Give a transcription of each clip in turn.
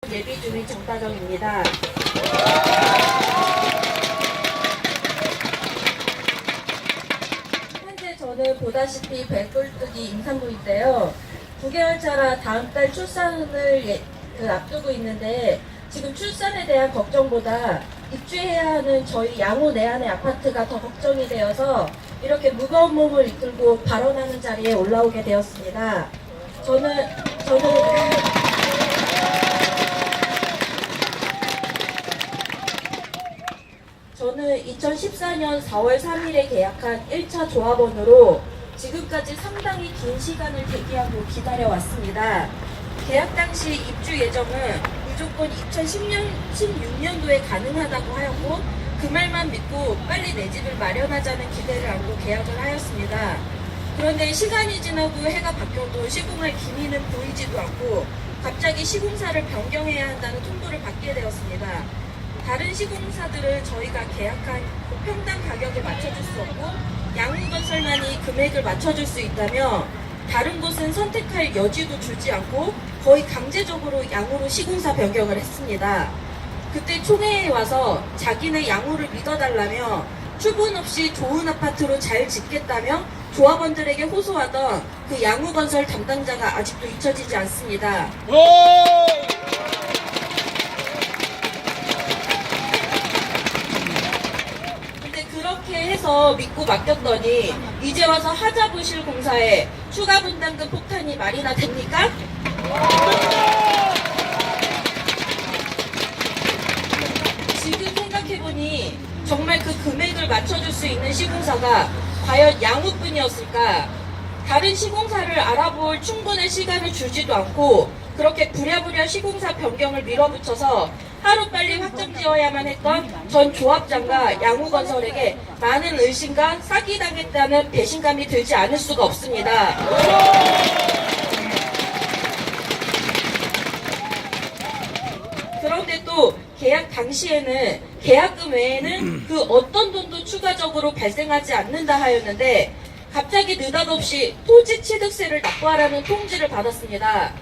예비 주민 정다정입니다. 현재 저는 보다시피 백골뜨기 임산부인데요. 9개월 차라 다음 달 출산을 앞두고 있는데 지금 출산에 대한 걱정보다 입주해야 하는 저희 양호 내한의 아파트가 더 걱정이 되어서 이렇게 무거운 몸을 이끌고 발언하는 자리에 올라오게 되었습니다. 저는 2014년 4월 3일에 계약한 1차 조합원으로 지금까지 상당히 긴 시간을 대기하고 기다려왔습니다. 계약 당시 입주 예정은 무조건 2016년도에 가능하다고 하였고 그 말만 믿고 빨리 내 집을 마련하자는 기대를 안고 계약을 하였습니다. 그런데 시간이 지나고 해가 바뀌어도 시공할 기미는 보이지도 않고 갑자기 시공사를 변경해야 한다는 통보를 받게 되었습니다. 다른 시공사들은 저희가 계약한 평당 가격에 맞춰줄 수 없고 양우건설만이 금액을 맞춰줄 수 있다며 다른 곳은 선택할 여지도 주지 않고 거의 강제적으로 양우로 시공사 변경을 했습니다. 그때 총회에 와서 자기네 양우를 믿어달라며 추분 없이 좋은 아파트로 잘 짓겠다며 조합원들에게 호소하던 그 양우건설 담당자가 아직도 잊혀지지 않습니다. 그렇게 해서 믿고 맡겼더니 이제 와서 하자부실 공사에 추가 분담금 폭탄이 말이나 됩니까? 지금 생각해보니 정말 그 금액을 맞춰줄 수 있는 시공사가 과연 양우뿐이었을까? 다른 시공사를 알아볼 충분한 시간을 주지도 않고 그렇게 부랴부랴 시공사 변경을 밀어붙여서 하루빨리 확정 지어야만 했던 전 조합장과 양우건설에게 많은 의심과 사기당했다는 배신감이 들지 않을 수가 없습니다. 그런데 또 계약 당시에는 계약금 외에는 그 어떤 돈도 추가적으로 발생하지 않는다 하였는데 갑자기 느닷없이 토지 취득세를 납부하라는 통지를 받았습니다.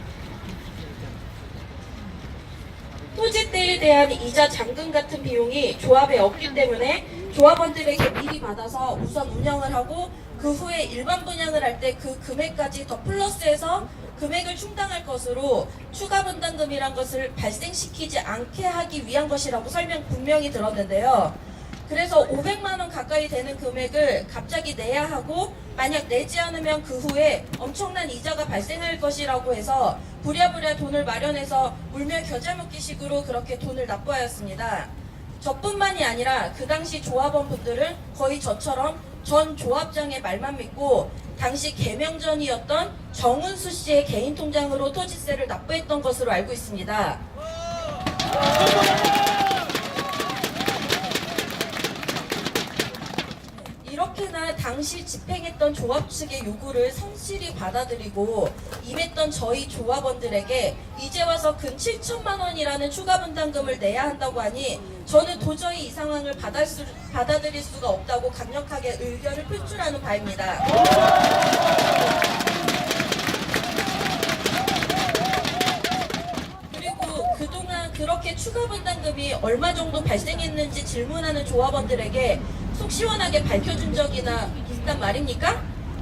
토지대에 대한 이자 잔금 같은 비용이 조합에 없기 때문에 조합원들에게 미리 받아서 우선 운영을 하고 그 후에 일반 분양을 할 때 그 금액까지 더 플러스해서 금액을 충당할 것으로 추가 분담금이란 것을 발생시키지 않게 하기 위한 것이라고 설명 분명히 들었는데요. 그래서 500만 원 가까이 되는 금액을 갑자기 내야 하고 만약 내지 않으면 그 후에 엄청난 이자가 발생할 것이라고 해서 부랴부랴 돈을 마련해서 울며 겨자 먹기식으로 그렇게 돈을 납부하였습니다. 저뿐만이 아니라 그 당시 조합원 분들은 거의 저처럼 전 조합장의 말만 믿고 당시 개명전이었던 정은수 씨의 개인 통장으로 토지세를 납부했던 것으로 알고 있습니다. 이렇게나 당시 집행했던 조합 측의 요구를 성실히 받아들이고 임했던 저희 조합원들에게 이제 와서 근 7천만 원이라는 추가 분담금을 내야 한다고 하니 저는 도저히 이 상황을 받아들일 수가 없다고 강력하게 의견을 표출하는 바입니다. 그리고 그동안 그렇게 추가 분담금이 얼마 정도 발생했는지 질문하는 조합원들에게 속 시원하게 밝혀준 적이나 있단 말입니까?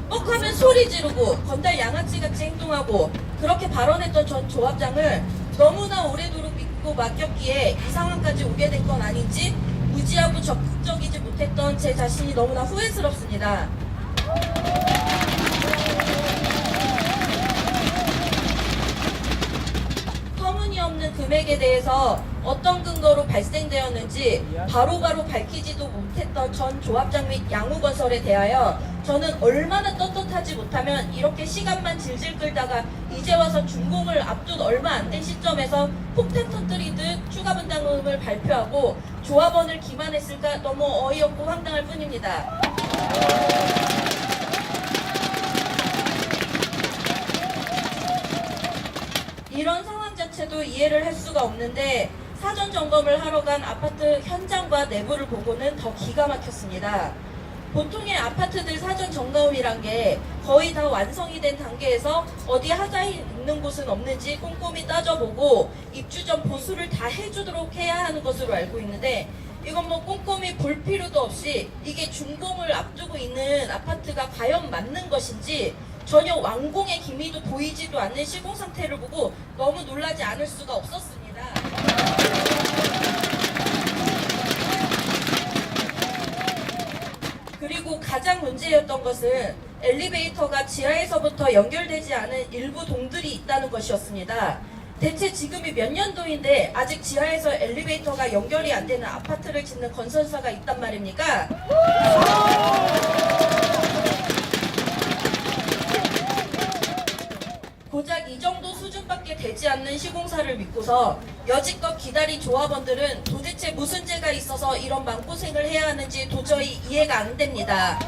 뻑하면 소리 지르고 건달 양아치같이 행동하고 그렇게 발언했던 전 조합장을 너무나 오래도록 믿고 맡겼기에 이 상황까지 오게 된 건 아닌지 무지하고 적극적이지 못했던 제 자신이 너무나 후회스럽습니다. 터무니없는 금액에 대해서 어떤 근거로 발생되었는지 바로바로 밝히지도 못했던 전 조합장 및 양우건설에 대하여 저는 얼마나 떳떳하지 못하면 이렇게 시간만 질질 끌다가 이제 와서 준공을 앞둔 얼마 안 된 시점에서 폭탄 터뜨리듯 추가 분담금을 발표하고 조합원을 기만했을까 너무 어이없고 황당할 뿐입니다. 이런 상황 자체도 이해를 할 수가 없는데 사전 점검을 하러 간 아파트 현장과 내부를 보고는 더 기가 막혔습니다. 보통의 아파트들 사전 점검이란 게 거의 다 완성이 된 단계에서 어디 하자에 있는 곳은 없는지 꼼꼼히 따져보고 입주 전 보수를 다 해주도록 해야 하는 것으로 알고 있는데, 이건 뭐 꼼꼼히 볼 필요도 없이 이게 준공을 앞두고 있는 아파트가 과연 맞는 것인지 전혀 완공의 기미도 보이지도 않는 시공 상태를 보고 너무 놀라지 않을 수가 없었습니다. 그리고 가장 문제였던 것은 엘리베이터가 지하에서부터 연결되지 않은 일부 동들이 있다는 것이었습니다. 대체 지금이 몇 년도인데 아직 지하에서 엘리베이터가 연결이 안 되는 아파트를 짓는 건설사가 있단 말입니까? 고작 이 정도 수준밖에 되지 않는 시공사를 믿고서 여지껏 기다린 조합원들은 도대체 무슨 죄가 있어서 이런 마음고생을 해야 하는지 도저히 이해가 안 됩니다.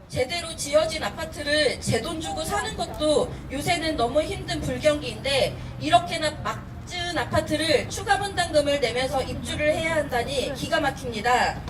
제대로 지어진 아파트를 제 돈 주고 사는 것도 요새는 너무 힘든 불경기인데, 이렇게나 막진 아파트를 추가 분담금을 내면서 입주를 해야 한다니 기가 막힙니다.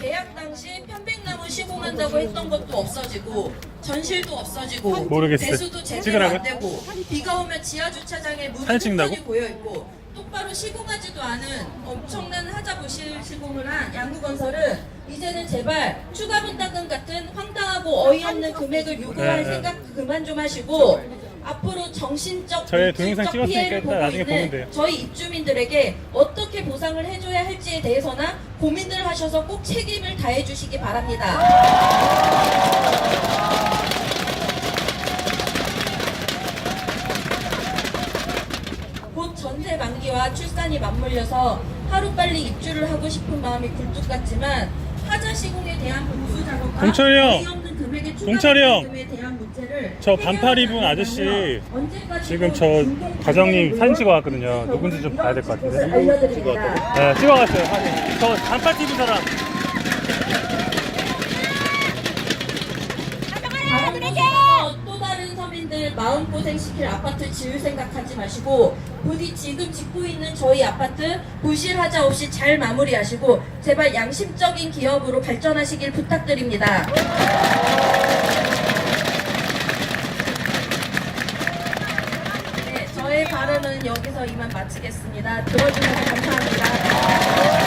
계약 당시 편백나무 시공한다고 했던 것도 없어지고 전실도 없어지고 모르겠어요. 배수도 제대로 찍으라고요? 안 되고 비가 오면 지하 주차장에 물이 사진 찍는다고? 뚝뚝이 고여 있고 똑바로 시공하지도 않은 엄청난 하자부실 시공을 한 양구건설은 이제는 제발 추가 분담금 같은 황당하고 어이없는 금액을 요구할 생각 그만 좀 하시고 앞으로 정신적, 저희 동영상 물질적 찍었으니까 피해를 일단 보고 나중에 보면 있는 돼요. 저희 입주민들에게 어떻게 보상을 해줘야 할지에 대해서나 고민을 하셔서 꼭 책임을 다해 주시기 바랍니다. 곧 전세 만기와 출산이 맞물려서 하루빨리 입주를 하고 싶은 마음이 굴뚝 같지만 하자 시공에 대한 보수 작업과 동철이 형! 없는 금액의 추가 동철이 형! 분담금에 대한 문제를 저 반팔 입은 아저씨 지금 저 과장님 사진 찍어왔거든요. 누군지 좀 봐야 될 것 같은데. 알려드립니다. 네, 찍어왔어요 사진. 저 반팔 입은 사람. 또 다른 서민들 마음고생시킬 아파트 지을 생각하지 마시고 부디 지금 짓고 있는 저희 아파트 부실하자 없이 잘 마무리하시고 제발 양심적인 기업으로 발전하시길 부탁드립니다. 네, 저의 발언은 여기서 이만 마치겠습니다. 들어주셔서 감사합니다.